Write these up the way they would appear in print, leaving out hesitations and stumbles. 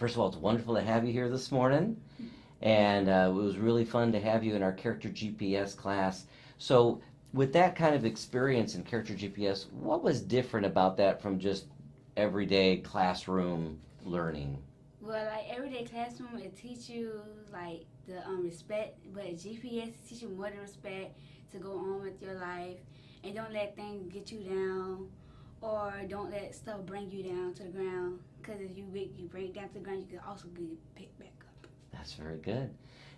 First of all, it's wonderful to have you here this morning, and it was really fun to have you in our Character GPS class. So, with that kind of experience in Character GPS, what was different about that from just everyday classroom learning? Well, like everyday classroom, it teach you like the respect, but GPS teach you more than respect to go on with your life, and don't let things get you down, or don't let stuff bring you down to the ground. Because if you bring it down to the ground, you can also get picked back up. That's very good.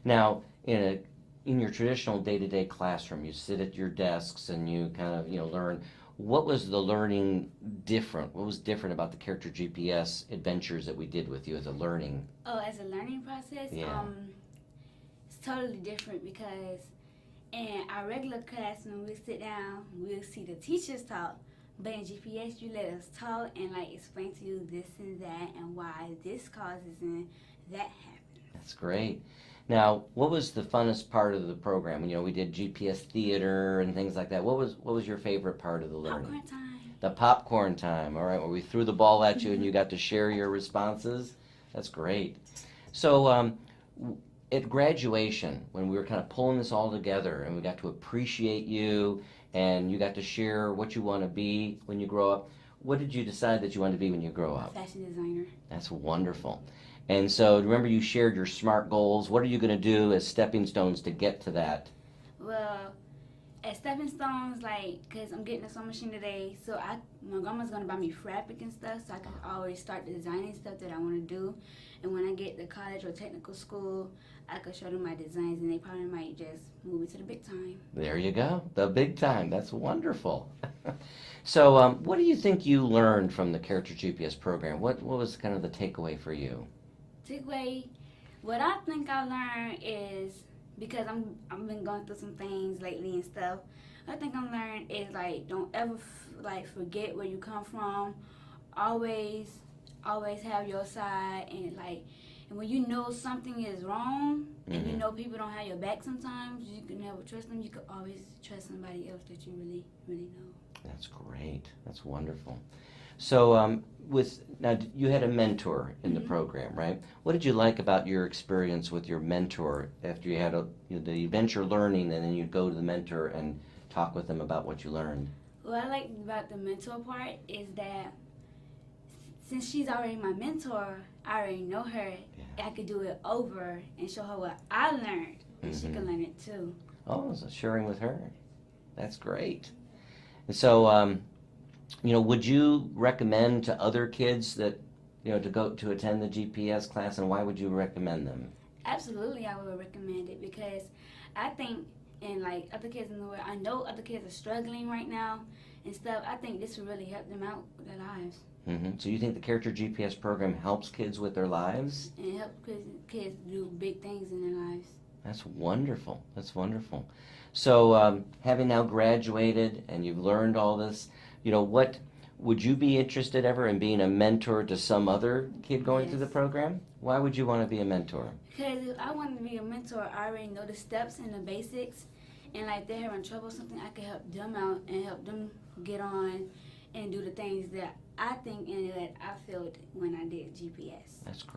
Now, in your traditional day-to-day classroom, you sit at your desks and you kind of learn. What was the learning different? What was different about the Character GPS adventures that we did with you as a learning? Oh, as a learning process, Yeah. it's totally different because in our regular classroom, we sit down, we'll see the teachers talk. But in GPS, you let us talk and like explain to you this and that and why this causes and that happens. That's great. Now, what was the funnest part of the program? We did GPS theater and things like that. What was your favorite part of the learning? Popcorn time. The popcorn time. All right, where we threw the ball at you and you got to share your responses. That's great. So, at graduation, when we were kind of pulling this all together and we got to appreciate you and you got to share what you want to be when you grow up, what did you decide that you want to be when you grow up? Fashion designer. That's wonderful. And so remember you shared your SMART goals. What are you going to do as stepping stones to get to that? Well, as stepping stones, like, because I'm getting a sewing machine today, so my grandma's going to buy me fabric and stuff, so I can always start designing stuff that I want to do. And when I get to college or technical school, I could show them my designs, and they probably might just move me to the big time. There you go, the big time. That's wonderful. So what do you think you learned from the Character GPS program? What was kind of the takeaway for you? Takeaway, what I think I learned is, because I've been going through some things lately and stuff, I think I learned is like don't ever forget where you come from. Always have your side, and when you know something is wrong and you know people don't have your back sometimes, you can never trust them. You could always trust somebody else that you really know. That's great. That's wonderful. So now you had a mentor in the program, right? What did you like about your experience with your mentor after you had the adventure learning, and then you'd go to the mentor and talk with them about what you learned? What I like about the mentor part is that since she's already my mentor, I already know her. Yeah. I could do it over and show her what I learned, and she can learn it too. Oh, so sharing with her. That's great. And so, would you recommend to other kids that, to go to attend the GPS class, and why would you recommend them? Absolutely, I would recommend it because I think, and like other kids in the world, I know other kids are struggling right now and stuff. I think this would really help them out with their lives. So you think the Character GPS program helps kids with their lives? And it helps kids do big things in their lives. That's wonderful. That's wonderful. So having now graduated and you've learned all this, what would you be interested ever in being a mentor to some other kid going through the program? Why would you want to be a mentor? Because if I want to be a mentor, I already know the steps and the basics, and like they're having trouble or something, I can help them out and help them get on and do the things that I think and that I felt when I did GPS. That's great.